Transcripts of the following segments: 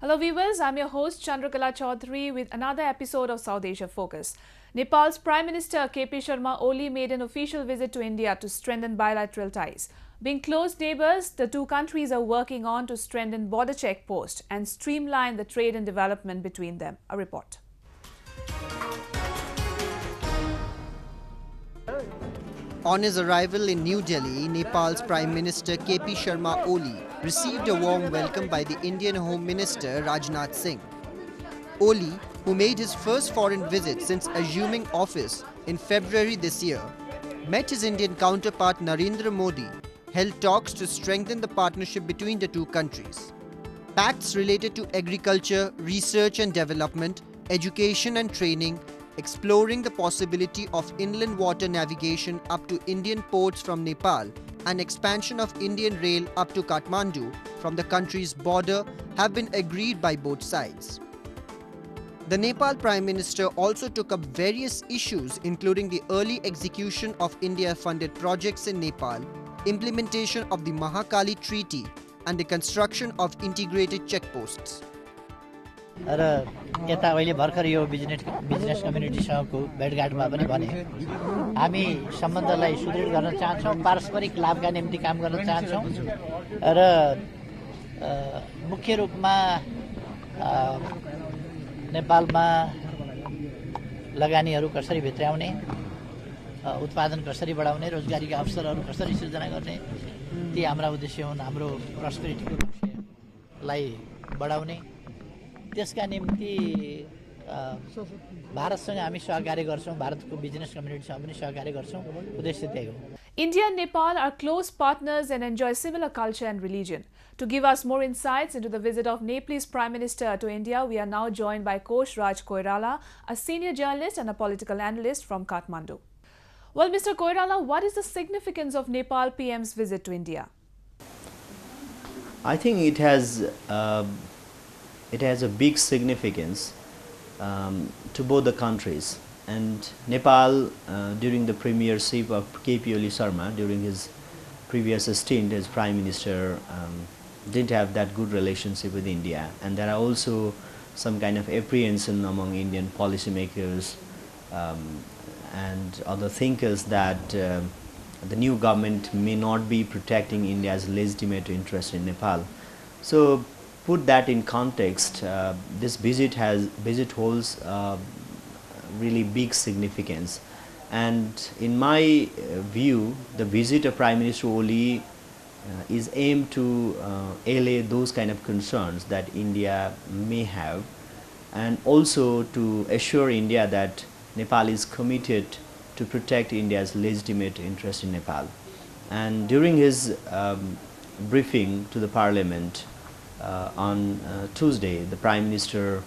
Hello viewers, I'm your host Chandrakala Chaudhary with another episode of South Asia Focus. Nepal's Prime Minister KP Sharma Oli made an official visit to India to strengthen bilateral ties. Being close neighbours, the two countries are working on to strengthen border checkposts and streamline the trade and development between them. A report. On his arrival in New Delhi, Nepal's Prime Minister KP Sharma Oli received a warm welcome by the Indian Home Minister Rajnath Singh. Oli, who made his first foreign visit since assuming office in February this year, met his Indian counterpart Narendra Modi, held talks to strengthen the partnership between the two countries. Pacts related to agriculture, research and development, education and training, exploring the possibility of inland water navigation up to Indian ports from Nepal and expansion of Indian rail up to Kathmandu from the country's border have been agreed by both sides. The Nepal Prime Minister also took up various issues including the early execution of India-funded projects in Nepal, implementation of the Mahakali Treaty and the construction of integrated checkposts. र यता अहिले भर्खर यो business कम्युनिटीसँगको भेटघाटमा पनि भने हामी सम्बन्धलाई सुदृढ गर्न चाहन्छौँ, पारस्परिक लाभका निम्ति काम गर्न चाहन्छौँ र मुख्य रूपमा नेपालमा लगानीहरू कसरी भित्र्याउने, उत्पादन कसरी बढाउने, रोजगारीका अवसरहरू कसरी सृजना गर्ने, ती हाम्रा उद्देश्य हुन्। हाम्रो प्रस्पेरिटीको लक्ष्यलाई बढाउने, त्यसका निम्ति भारतसँग हामी सहकार्य गर्छौं, भारतको बिजनेस कम्युनिटीसँग पनि सहकार्य गर्छौं, उद्देश्य त्यही हो। India and Nepal are close partners and enjoy similar culture and religion. To give us more insights into the visit of Nepalese Prime Minister to India, we are now joined by Coach Raj Koirala, a senior journalist and a political analyst from Kathmandu. Well, Mr. Koirala, what is the significance of Nepal PM's visit to India? I think it has a big significance to both the countries, and Nepal during the premiership of KP Oli Sharma during his previous stint as Prime Minister didn't have that good relationship with India, and there are also some kind of apprehension among Indian policymakers and other thinkers that the new government may not be protecting India's legitimate interest in Nepal. So put that in context, this visit holds really big significance, and in my view, the visit of Prime Minister Oli is aimed to allay those kind of concerns that India may have, and also to assure India that Nepal is committed to protect India's legitimate interest in Nepal. And during his briefing to the Parliament on Tuesday, the Prime Minister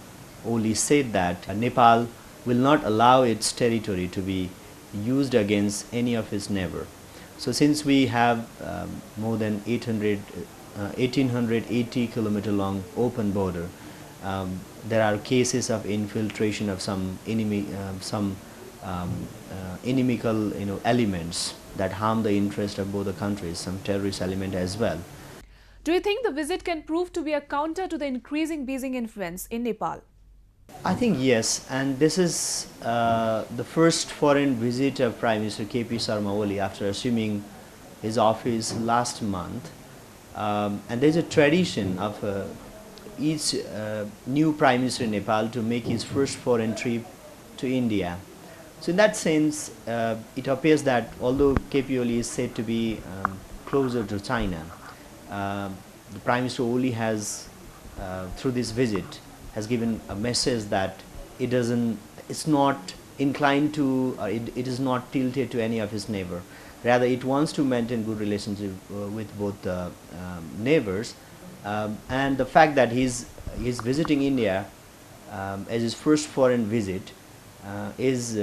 Oli said that Nepal will not allow its territory to be used against any of its neighbor. So since we have more than 1880 kilometer long open border, there are cases of infiltration of some inimical elements that harm the interest of both the countries, some terrorist element as well. Do you think the visit can prove to be a counter to the increasing Beijing influence in Nepal? I think yes, and this is the first foreign visit of Prime Minister KP Sharma Oli after assuming his office last month, and there is a tradition of each new Prime Minister in Nepal to make his first foreign trip to India. So in that sense, it appears that although KP Oli is said to be closer to China, the Prime Minister Oli has, through this visit, has given a message that it's not inclined to, it is not tilted to any of his neighbor. Rather, it wants to maintain good relationship with both the neighbors, and the fact that he's visiting India as his first foreign visit is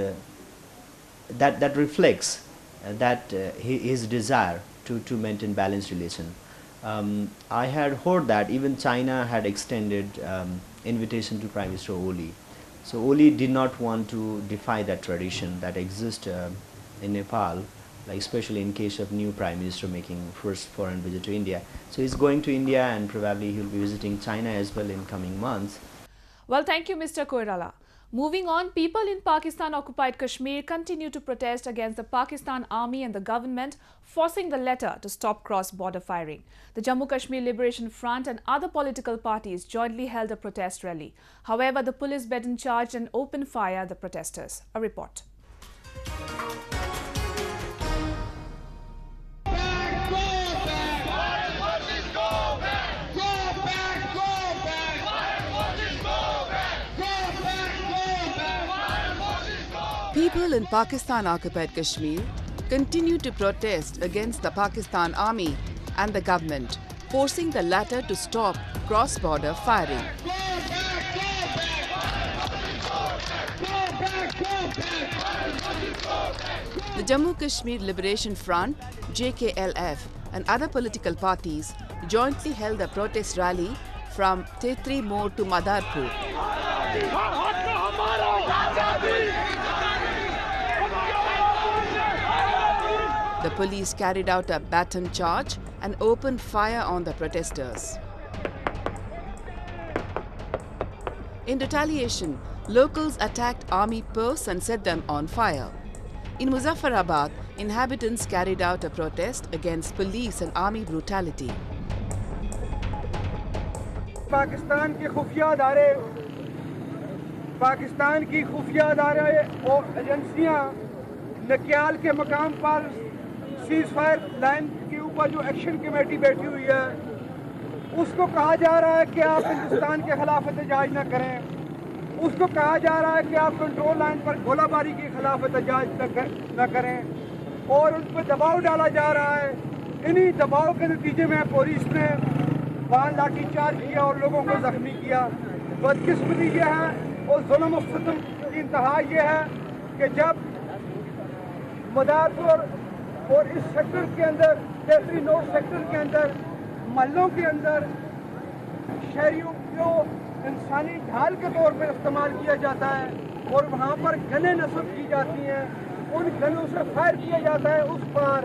that reflects that his desire to maintain balanced relation. I had heard that even China had extended invitation to Prime Minister Oli. So Oli did not want to defy that tradition that exists in Nepal like especially in case of new Prime Minister making first foreign visit to India. So he's going to India, and probably he'll be visiting China as well in coming months. Well, thank you, Mr. Koirala. Moving on, people in Pakistan-occupied Kashmir continue to protest against the Pakistan Army and the government forcing the latter to stop cross-border firing. The Jammu Kashmir Liberation Front and other political parties jointly held a protest rally. However, the police baton charged and opened fire at the protesters. A report. People in Pakistan-occupied Kashmir continue to protest against the Pakistan Army and the government, forcing the latter to stop cross-border firing. The Jammu Kashmir Liberation Front, JKLF, and other political parties jointly held a protest rally from Tetri Mor to Madarpur. The police carried out a baton charge and opened fire on the protesters. In retaliation, locals attacked army posts and set them on fire. In Muzaffarabad, inhabitants carried out a protest against police and army brutality. Pakistan की खुफिया अदारे और एजेंसियां नकियाल के मकाम पर cease fire line के ऊपर जो एक्शन कमेटी बैठी हुई है उसको कहा जा रहा है कि आप हिंदुस्तान के खिलाफ एहतजाज न करें, उसको कहा जा रहा है कि आप कंट्रोल लाइन पर गोलाबारी के खिलाफ एहतजाज न करें और उन पर दबाव डाला जा रहा है। इन्हीं दबाव के नतीजे में पुलिस ने वहाँ लाठीचार्ज किया और लोगों को जख्मी किया। बदकिस्मती ये है और जुल्म और सितम की इंतहा ये है कि जब मदारपुर और इस सेक्टर के अंदर टेटरी मोर सेक्टर के अंदर महलों के अंदर शहरियों को इंसानी ढाल के तौर पर इस्तेमाल किया जाता है और वहाँ पर गनें नस्ब की जाती हैं, उन गनों से फायर किया जाता है उस पार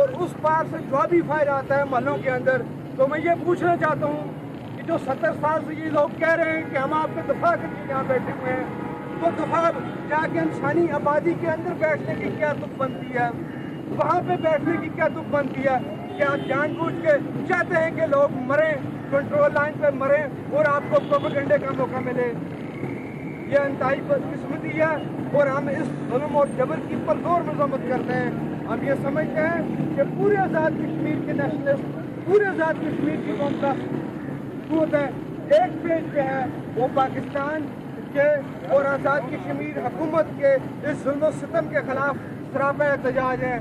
और उस पार से जवाबी फायर आता है महलों के अंदर। तो मैं ये पूछना चाहता हूँ कि जो 70 साल से ये लोग कह रहे हैं कि हम आपके दफा के लिए यहाँ बैठे हुए हैं, तो दफा जाके इंसानी आबादी के अंदर बैठने की क्या तुक बनती है, वहाँ पे बैठने की क्या तुक बनती है? क्या आप जानबूझ के चाहते हैं कि लोग मरें, कंट्रोल लाइन पे मरें और आपको प्रोपेगेंडे का मौका मिले? ये इंतहाई बदकिस्मती है और हम इस जुल्म और जबर की पुरजोर मजम्मत करते हैं। हम ये समझते हैं कि पूरे आज़ाद कश्मीर के नेशनलिस्ट, पूरे आज़ाद कश्मीर की कौम का खुद है एक पेज पे है, वो पाकिस्तान के और आज़ाद कश्मीर हुकूमत के इस जुल्म सितम के खिलाफ सरापा एहतजाज है।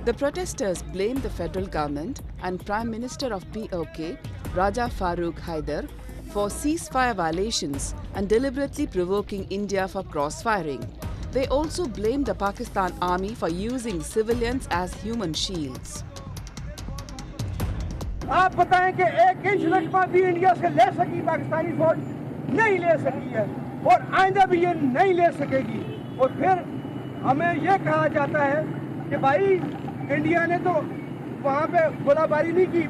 The protesters blamed the federal government and Prime Minister of POK, Raja Farooq Haider, for ceasefire violations and deliberately provoking India for cross-firing. They also blamed the Pakistan Army for using civilians as human shields. आप बताएं कि एक inch रकबा भी India से ले सकी पाकिस्तानी फौज नहीं ले सकी है और आइंदा भी ये नहीं ले सकेगी। और फिर हमें ये कहा जाता है कि भाई इंडिया ने तो वहाँ पे गोलाबारी नहीं की,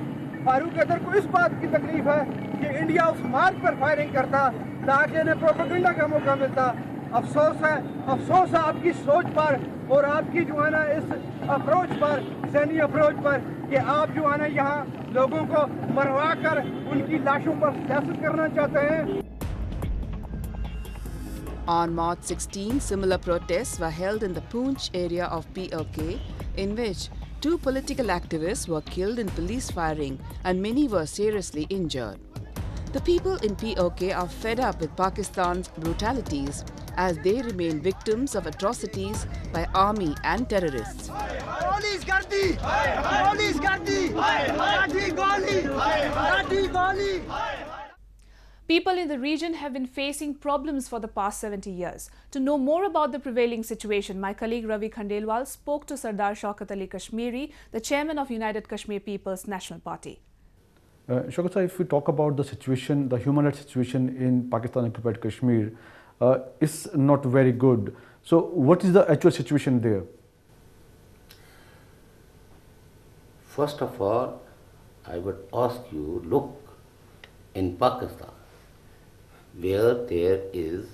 फारूक हैदर को इस बात की तकलीफ है कि इंडिया उस मार्ग पर फायरिंग करता ताकि इन्हें प्रोपेगेंडा का मौका मिलता। अफसोस है आपकी सोच पर और आपकी जो है ना इस अप्रोच पर, सैनी अप्रोच पर कि आप जो है ना यहाँ लोगों को मरवा कर उनकी लाशों पर सियासत करना चाहते हैं। On March 16, similar protests were held in the Poonch area of POK, in which 2 political activists were killed in police firing and many were seriously injured. The people in POK are fed up with Pakistan's brutalities as they remain victims of atrocities by army and terrorists. People in the region have been facing problems for the past 70 years. To know more about the prevailing situation, my colleague Ravi Khandelwal spoke to Sardar Shaukat Ali Kashmiri, the chairman of United Kashmir People's National Party. Shaukat sir, if we talk about the situation, the human rights situation in Pakistan-occupied Kashmir, is not very good. So what is the actual situation there? First of all, I would ask you, look, in Pakistan, where there is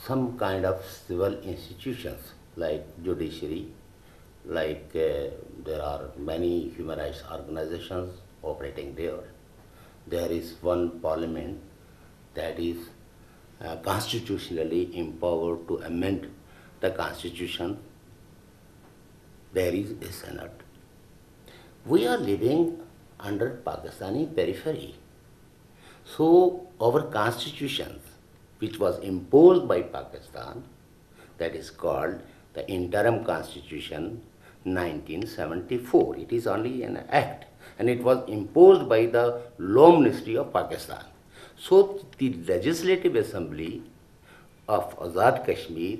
some kind of civil institutions like judiciary, like there are many human rights organizations operating there. There is one parliament that is constitutionally empowered to amend the constitution. There is a Senate. We are living under Pakistani periphery. So our constitution, which was imposed by Pakistan, that is called the Interim Constitution 1974. It is only an act, and it was imposed by the Law Ministry of Pakistan. So the Legislative Assembly of Azad Kashmir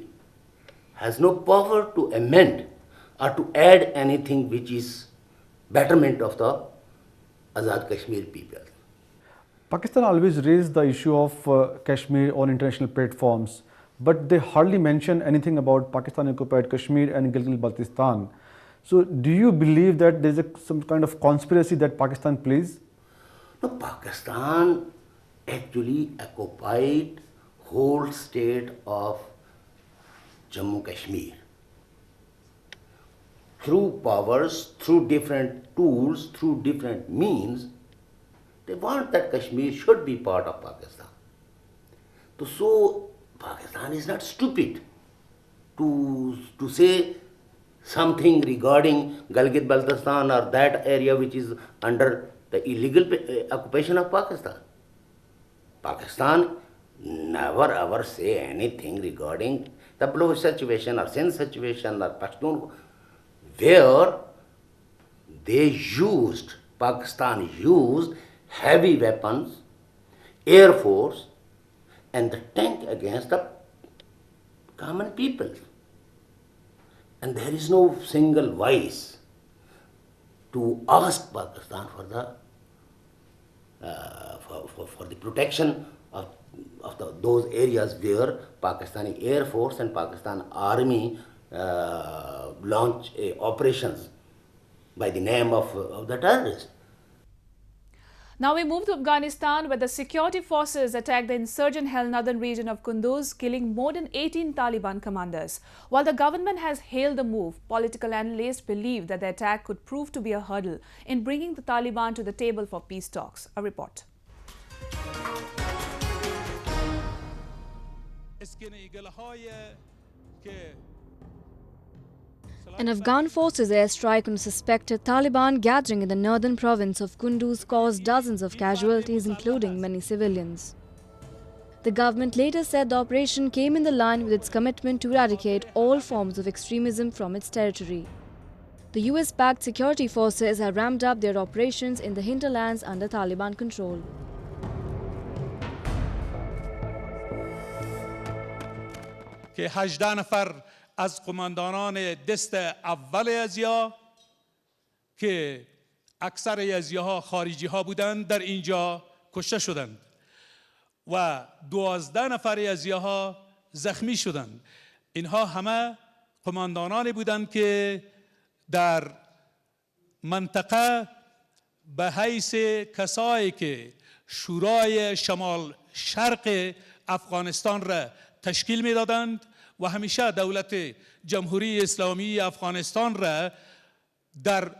has no power to amend or to add anything which is betterment of the Azad Kashmir people. Pakistan always raised the issue of Kashmir on international platforms, but they hardly mention anything about Pakistan-occupied Kashmir and Gilgit-Baltistan. So do you believe that there is some kind of conspiracy that Pakistan plays? No, Pakistan actually occupied whole state of Jammu Kashmir. Through powers, through different tools, through different means, they want that Kashmir should be part of Pakistan. So Pakistan is not stupid to say something regarding Gilgit-Baltistan or that area which is under the illegal occupation of Pakistan. Pakistan never ever say anything regarding the Baloch situation or Sindh situation or Pashtun, where Pakistan used heavy weapons, air force, and the tank against the common people. And there is no single voice to ask Pakistan for the protection of those areas where Pakistani Air Force and Pakistan Army launch operations by the name of the terrorists. Now we move to Afghanistan, where the security forces attacked the insurgent-held northern region of Kunduz, killing more than 18 Taliban commanders. While the government has hailed the move, political analysts believe that the attack could prove to be a hurdle in bringing the Taliban to the table for peace talks. A report. An Afghan forces airstrike on a suspected Taliban gathering in the northern province of Kunduz caused dozens of casualties, including many civilians. The government later said the operation came in line with its commitment to eradicate all forms of extremism from its territory. The US-backed security forces have ramped up their operations in the hinterlands under Taliban control. که 18 نفر از قماندانان دست اول یزیا که اکثر یزیاها خارجی ها بودند در اینجا کشته شدند و 12 نفر یزیاها زخمی شدند. اینها همه قماندانانی بودند که در منطقه به حیث کسایی که شورای شمال شرق افغانستان را تشکیل میدادند و همیشه دولت جمهوری اسلامی افغانستان را در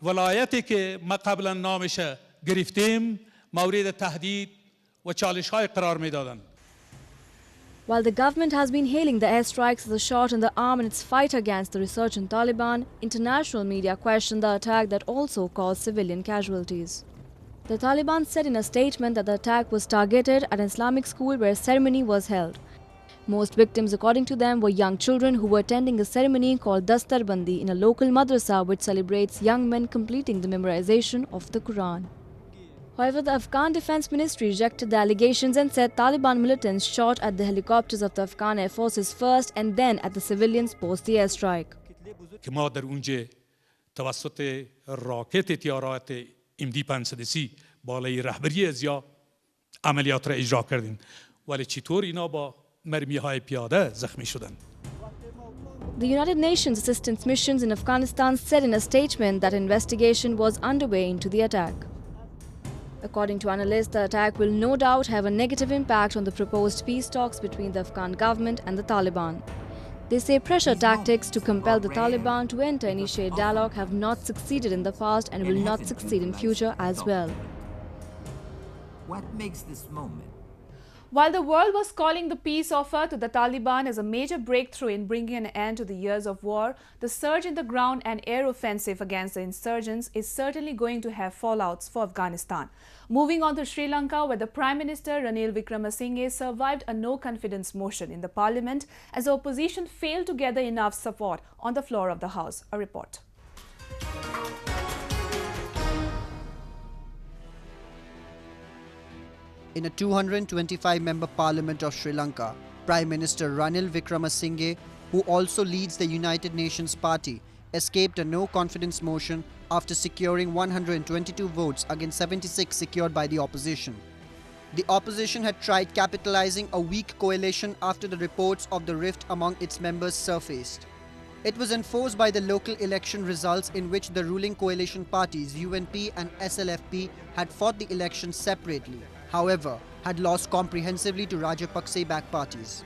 ولایتی که ما قبلا نامش گرفتیم مورد تهدید و چالش‌های قرار میدادند. While the government has been hailing the airstrikes as a shot in the arm in its fight against the resurgent Taliban, international media questioned the attack that also caused civilian casualties. The Taliban said in a statement that the attack was targeted at an Islamic school where a ceremony was held. Most victims, according to them, were young children who were attending a ceremony called Dastar Bandi in a local madrasa which celebrates young men completing the memorization of the Quran. However, the Afghan Defense Ministry rejected the allegations and said Taliban militants shot at the helicopters of the Afghan Air Forces first and then at the civilians post the airstrike. که ما در اونجا توسط راکت تیارات MD 530 بالای رهبری ازیا عملیات را اجرا کردیم. ولی چطور اینا با مرمی‌های پیاده زخمی شدند. The United Nations assistance missions in Afghanistan said in a statement that investigation was underway into the attack. According to analysts, the attack will no doubt have a negative impact on the proposed peace talks between the Afghan government and the Taliban. They say pressure tactics to compel the Taliban to initiate dialogue have not succeeded in the past and will not succeed in future as well. What makes this moment? While the world was calling the peace offer to the Taliban as a major breakthrough in bringing an end to the years of war, the surge in the ground and air offensive against the insurgents is certainly going to have fallouts for Afghanistan. Moving on to Sri Lanka, where the Prime Minister Ranil Wickeremesinghe survived a no-confidence motion in the parliament as the opposition failed to gather enough support on the floor of the House. A report. In a 225-member parliament of Sri Lanka, Prime Minister Ranil Wickeremesinghe, who also leads the United Nations Party, escaped a no-confidence motion after securing 122 votes against 76 secured by the opposition. The opposition had tried capitalizing a weak coalition after the reports of the rift among its members surfaced. It was enforced by the local election results in which the ruling coalition parties UNP and SLFP had fought the elections separately, however, had lost comprehensively to Rajapakse-backed parties.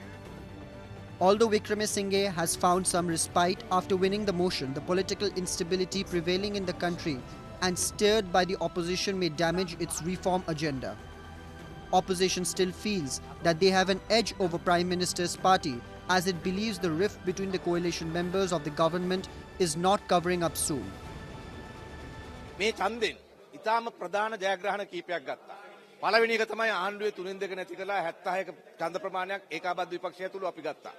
Although Wickeremesinghe has found some respite after winning the motion, the political instability prevailing in the country and stirred by the opposition may damage its reform agenda. Opposition still feels that they have an edge over Prime Minister's party as it believes the rift between the coalition members of the government is not covering up soon. මේ ඡන්දෙන් ඉතාම ප්‍රධාන ජයග්‍රහණ කීපයක් ගත්තා. පළවෙනි එක තමයි ආණ්ඩුවේ 3 නැති කළා 76ක ඡන්ද ප්‍රමාණයක් ඒකාබද්ධ විපක්ෂය තුල අපි ගත්තා.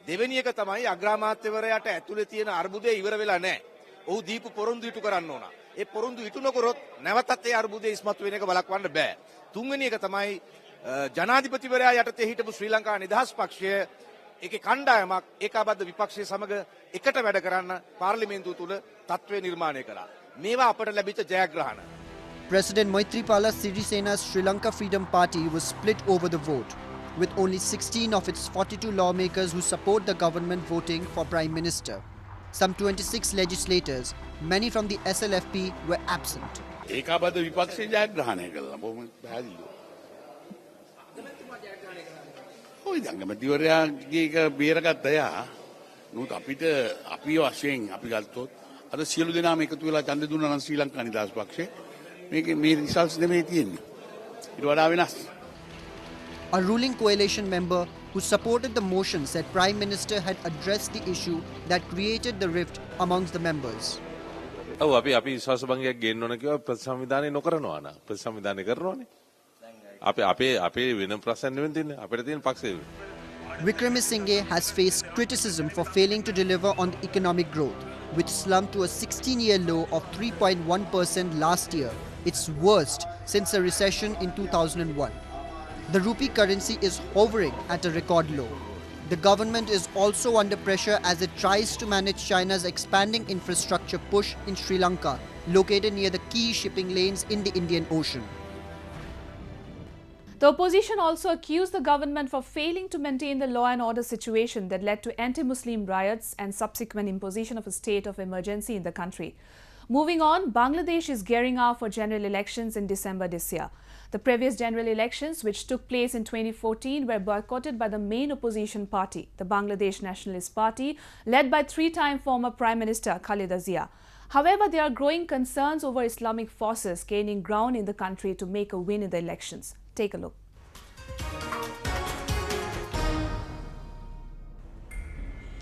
දෙවෙනි එක තමයි අග්‍රාමාත්‍යවරයාට ඇතුලේ තියෙන අර්බුදය ඉවර වෙලා නැහැ. ඔහු දීපු පොරොන්දු ඉටු කරන්න ඕන. ඒ පොරොන්දු ඉටු නොකරොත් නැවතත් ඒ අර්බුදය ඉස්මතු වෙන එක බලකවන්න බෑ. තුන්වෙනි එක තමයි ජනාධිපතිවරයා යටතේ හිටපු ශ්‍රී ලංකා නිදහස් පක්ෂය ඒකේ කණ්ඩායමක් ඒකාබද්ධ විපක්ෂය සමග එකට වැඩ කරන්න පාර්ලිමේන්තුව තුල තත්ත්වය නිර්මාණය කළා. මේවා අපට ලැබිච්ච ජයග්‍රහණ. President Maithripala Sirisena's Sri Lanka Freedom Party was split over the vote, with only 16 of its 42 lawmakers who support the government voting for Prime Minister. Some 26 legislators, many from the SLFP, were absent. ඒකාබද්ධ විපක්ෂය ජයග්‍රහණය කළා. බොහොම පැහැදිලිව. ඔය අගමැතිවරයාගේ එක බේරගත්ත යා. නමුත් අපිට අපි වශයෙන් අපි ගත්තොත් අද සියලු දෙනාම එකතු වෙලා ඡන්දෙ දුන්නා නම් ශ්‍රී ලංකා නිදහස් පක්ෂේ මේ රිසල්ට්ස් නෙමෙයි තියෙන්නේ. ඊට වඩා වෙනස්. A ruling coalition member who supported the motion said Prime Minister had addressed the issue that created the rift amongst the members. ඔව් අපි විශ්වාස භංගයක් ගේන්න ඕන කිව්වා ප්‍රතිසංවිධානය නොකරනවා නා. ප්‍රතිසංවිධානය කරනවානේ. අපේ වෙන ප්‍රශ්න නෙවෙයි තියෙන්නේ. අපිට තියෙන පක්ෂේ. Wickeremesinghe has faced criticism for failing to deliver on the economic growth, which slumped to a 16-year low of 3.1% last year, its worst since a recession in 2001. The rupee currency is hovering at a record low. The government is also under pressure as it tries to manage China's expanding infrastructure push in Sri Lanka, located near the key shipping lanes in the Indian Ocean. The opposition also accused the government for failing to maintain the law and order situation that led to anti-Muslim riots and subsequent imposition of a state of emergency in the country. Moving on, Bangladesh is gearing up for general elections in December this year. The previous general elections, which took place in 2014, were boycotted by the main opposition party, the Bangladesh Nationalist Party, led by three-time former Prime Minister Khaleda Zia. However, there are growing concerns over Islamic forces gaining ground in the country to make a win in the elections. Take a look.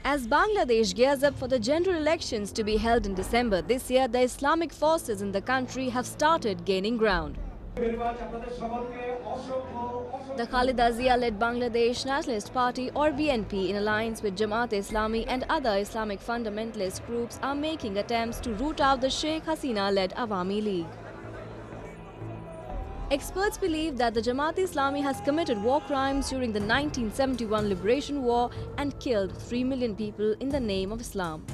As Bangladesh gears up for the general elections to be held in December this year, the Islamic forces in the country have started gaining ground. The Khaleda Zia-led Bangladesh Nationalist Party or BNP, in alliance with Jamaat-e-Islami and other Islamic fundamentalist groups, are making attempts to root out the Sheikh Hasina-led Awami League. Experts believe that the Jamaat-e-Islami has committed war crimes during the 1971 Liberation War and killed 3 million people in the name of Islam.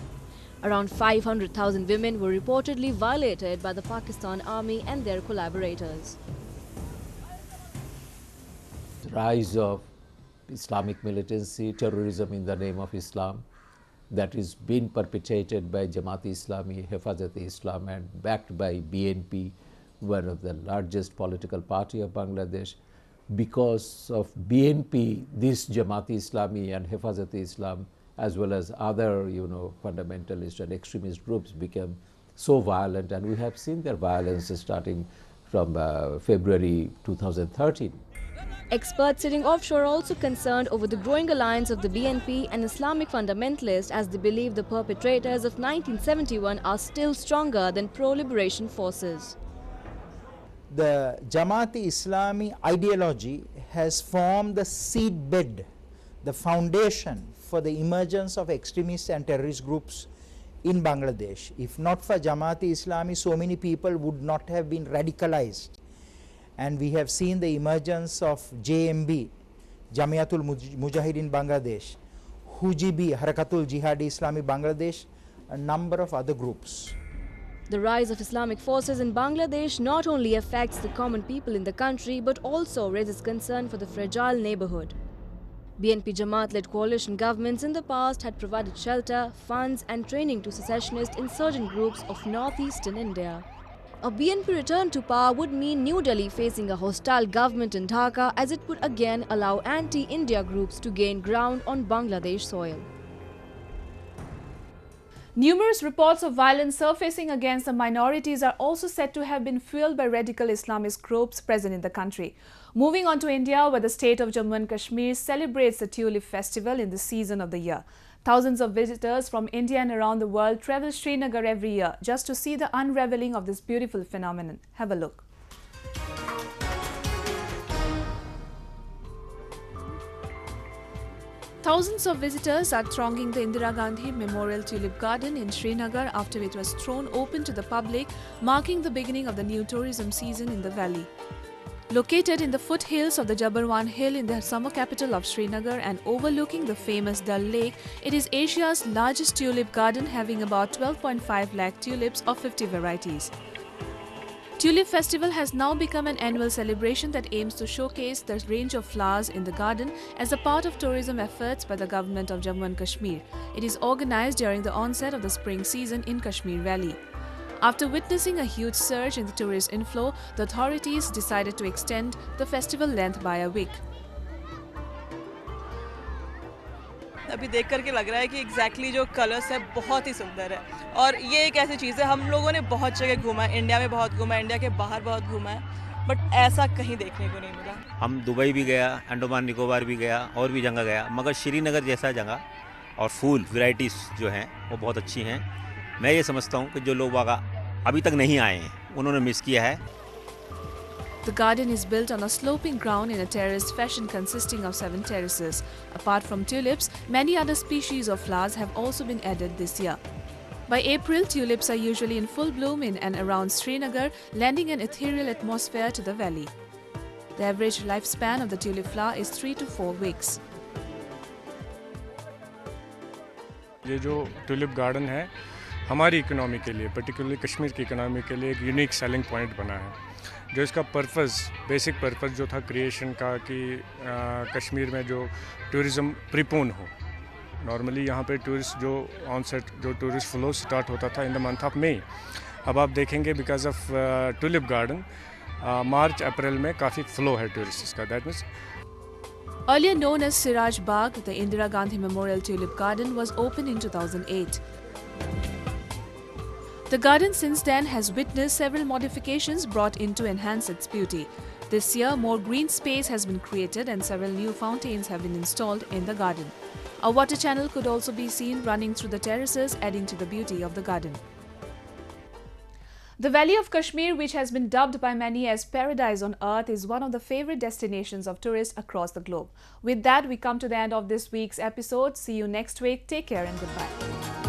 Around 500,000 women were reportedly violated by the Pakistan Army and their collaborators. The rise of Islamic militancy, terrorism in the name of Islam, that is being perpetrated by Jamaat-e-Islami, Hifazat-e-Islam, and backed by BNP, one of the largest political party of Bangladesh. Because of BNP, this Jamaat-e-Islami and Hifazat-e-Islam, as well as other, fundamentalist and extremist groups became so violent, and we have seen their violence starting from February 2013. Experts sitting offshore are also concerned over the growing alliance of the BNP and Islamic fundamentalists, as they believe the perpetrators of 1971 are still stronger than pro-liberation forces. The Jamaat-e-Islami ideology has formed the seedbed, the foundation for the emergence of extremist and terrorist groups in Bangladesh. If not for Jamaat-e-Islami, so many people would not have been radicalized. And we have seen the emergence of JMB, Jamiatul Mujahideen Bangladesh, Hujibi, Harakatul Jihadi Islami Bangladesh, a number of other groups. The rise of Islamic forces in Bangladesh not only affects the common people in the country, but also raises concern for the fragile neighborhood. BNP Jamaat-led coalition governments in the past had provided shelter, funds and training to secessionist insurgent groups of northeastern India. A BNP return to power would mean New Delhi facing a hostile government in Dhaka, as it would again allow anti-India groups to gain ground on Bangladesh soil. Numerous reports of violence surfacing against the minorities are also said to have been fueled by radical Islamist groups present in the country. Moving on to India, where the state of Jammu and Kashmir celebrates the Tulip Festival in the season of the year. Thousands of visitors from India and around the world travel Srinagar every year just to see the unraveling of this beautiful phenomenon. Have a look. Thousands of visitors are thronging the Indira Gandhi Memorial Tulip Garden in Srinagar after it was thrown open to the public, marking the beginning of the new tourism season in the valley. Located in the foothills of the Jabarwan Hill in the summer capital of Srinagar and overlooking the famous Dal Lake, it is Asia's largest tulip garden, having about 12.5 lakh tulips of 50 varieties. Tulip Festival has now become an annual celebration that aims to showcase the range of flowers in the garden as a part of tourism efforts by the government of Jammu and Kashmir. It is organized during the onset of the spring season in Kashmir Valley. After witnessing a huge surge in the tourist inflow, the authorities decided to extend the festival length by a week. अभी देख करके लग रहा है कि exactly जो colours है बहुत ही सुंदर है और ये एक ऐसी चीज़ है हम लोगों ने बहुत जगह घूमा है इंडिया में बहुत घूमा है इंडिया के बाहर बहुत घूमा है बट ऐसा कहीं देखने को नहीं मिला हम दुबई भी गया अंडमान निकोबार भी गया और भी जगह गया मगर श्रीनगर जैसा जगह और फूल वैरायटीज़ जो हैं वो बहुत अच्छी हैं मैं ये समझता हूँ कि जो लोग अभी तक नहीं आए हैं उन्होंने मिस किया है The garden is built on a sloping ground in a terraced fashion consisting of 7 terraces. Apart from tulips, many other species of flowers have also been added this year. By April, tulips are usually in full bloom in and around Srinagar, lending an ethereal atmosphere to the valley. The average lifespan of the tulip flower is 3 to 4 weeks. ये जो tulip garden है हमारी economy के लिए particularly Kashmir की economy के लिए एक यूनिक सेलिंग पॉइंट बना है जो इसका पर्पस बेसिक पर्पस जो था क्रिएशन का कि कश्मीर में जो टूरिज़्म प्रीपोन हो नॉर्मली यहाँ पे टूरिस्ट जो ऑनसेट जो टूरिस्ट फ्लो स्टार्ट होता था in the month of May अब आप देखेंगे because of tulip garden March April में काफ़ी फ्लो है टूरिस्ट का that means Earlier known as Siraj Bagh, the Indira Gandhi Memorial Tulip Garden was opened in 2008. The garden since then has witnessed several modifications brought in to enhance its beauty. This year, more green space has been created and several new fountains have been installed in the garden. A water channel could also be seen running through the terraces, adding to the beauty of the garden. The Valley of Kashmir, which has been dubbed by many as paradise on earth, is one of the favorite destinations of tourists across the globe. With that, we come to the end of this week's episode. See you next week. Take care and goodbye.